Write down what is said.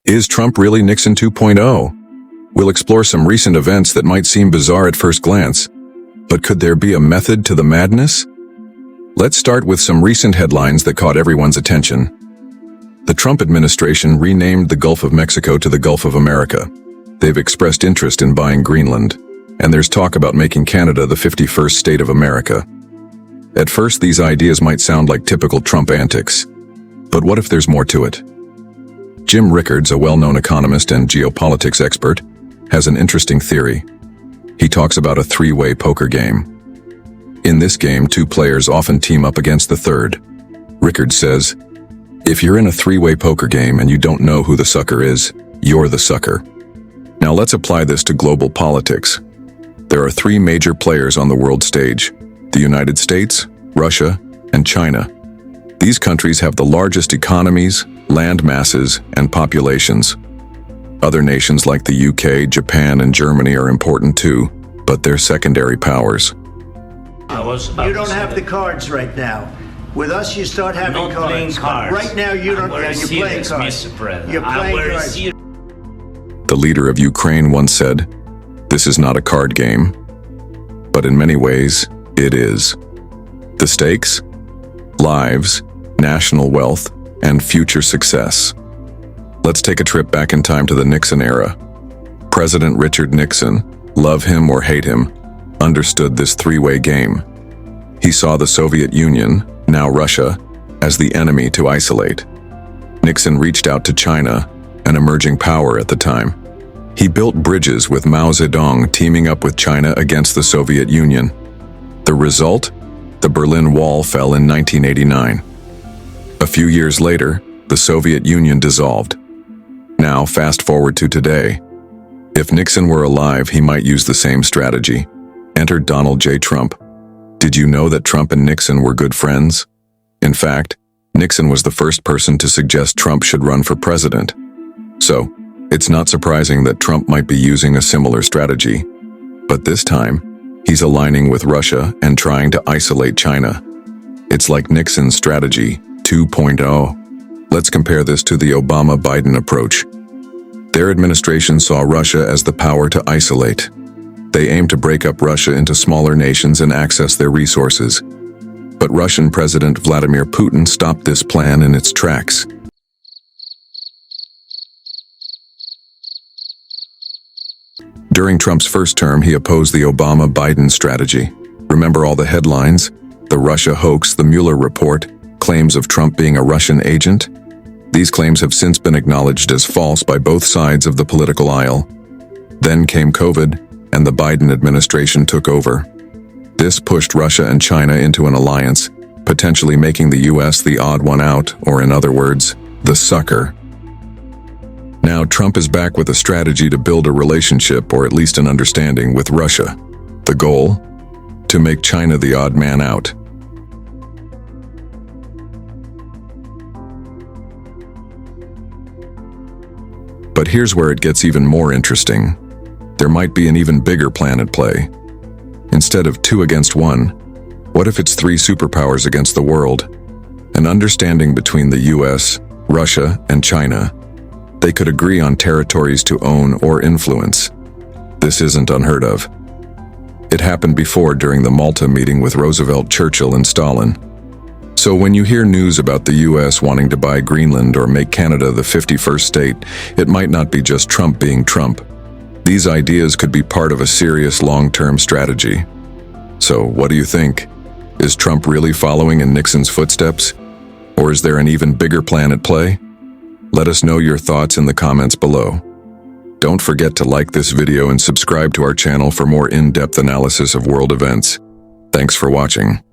Is Trump really Nixon 2.0? We'll explore some recent events that might seem bizarre at first glance, but could there be a method to the madness? Let's start with some recent headlines that caught everyone's attention. The Trump administration renamed the Gulf of Mexico to the Gulf of America. They've expressed interest in buying Greenland, and there's talk about making Canada the 51st state of America. At first, these ideas might sound like typical Trump antics. But what if there's more to it? Jim Rickards, a well-known economist and geopolitics expert, has an interesting theory. He talks about a three-way poker game. In this game, two players often team up against the third. Rickards says, if you're in a three-way poker game and you don't know who the sucker is, you're the sucker. Now let's apply this to global politics. There are three major players on the world stage: the United States, Russia, and China. These countries have the largest economies, land masses, and populations. Other nations like the UK, Japan, and Germany are important too, but they're secondary powers. You don't have the cards right now. With us, you start having not cards. playing cards. Right now, you don't. You're playing cards. Mr. President. You're playing cards. The leader of Ukraine once said, "This is not a card game." But in many ways, it is. The stakes? Lives, national wealth, and future success. Let's take a trip back in time to the Nixon era. President Richard Nixon, love him or hate him, understood this three-way game. He saw the Soviet Union, now Russia, as the enemy to isolate. Nixon reached out to China, an emerging power at the time. He built bridges with Mao Zedong teaming up with China against the Soviet Union. The result? The Berlin Wall fell in 1989. A few years later, the Soviet Union dissolved. Now, fast forward to today. If Nixon were alive, he might use the same strategy. Enter Donald J. Trump. Did you know that Trump and Nixon were good friends? In fact, Nixon was the first person to suggest Trump should run for president. So, it's not surprising that Trump might be using a similar strategy. But this time, he's aligning with Russia and trying to isolate China. It's like Nixon's strategy 2.0. Let's compare this to the Obama-Biden approach. Their administration saw Russia as the power to isolate. They aimed to break up Russia into smaller nations and access their resources. But Russian President Vladimir Putin stopped this plan in its tracks. During Trump's first term, he opposed the Obama-Biden strategy. Remember all the headlines? The Russia hoax, the Mueller report, claims of Trump being a Russian agent? These claims have since been acknowledged as false by both sides of the political aisle. Then came COVID, and the Biden administration took over. This pushed Russia and China into an alliance, potentially making the US the odd one out, or in other words, the sucker. Now Trump is back with a strategy to build a relationship, or at least an understanding, with Russia. The goal? To make China the odd man out. But here's where it gets even more interesting. There might be an even bigger plan at play. Instead of 2 against 1, what if it's 3 superpowers against the world? An understanding between the US, Russia, and China. They could agree on territories to own or influence. This isn't unheard of. It happened before during the Malta meeting with Roosevelt, Churchill, and Stalin. So when you hear news about the US wanting to buy Greenland or make Canada the 51st state, it might not be just Trump being Trump. These ideas could be part of a serious long-term strategy. So what do you think? Is Trump really following in Nixon's footsteps? Or is there an even bigger plan at play? Let us know your thoughts in the comments below. Don't forget to like this video and subscribe to our channel for more in-depth analysis of world events. Thanks for watching.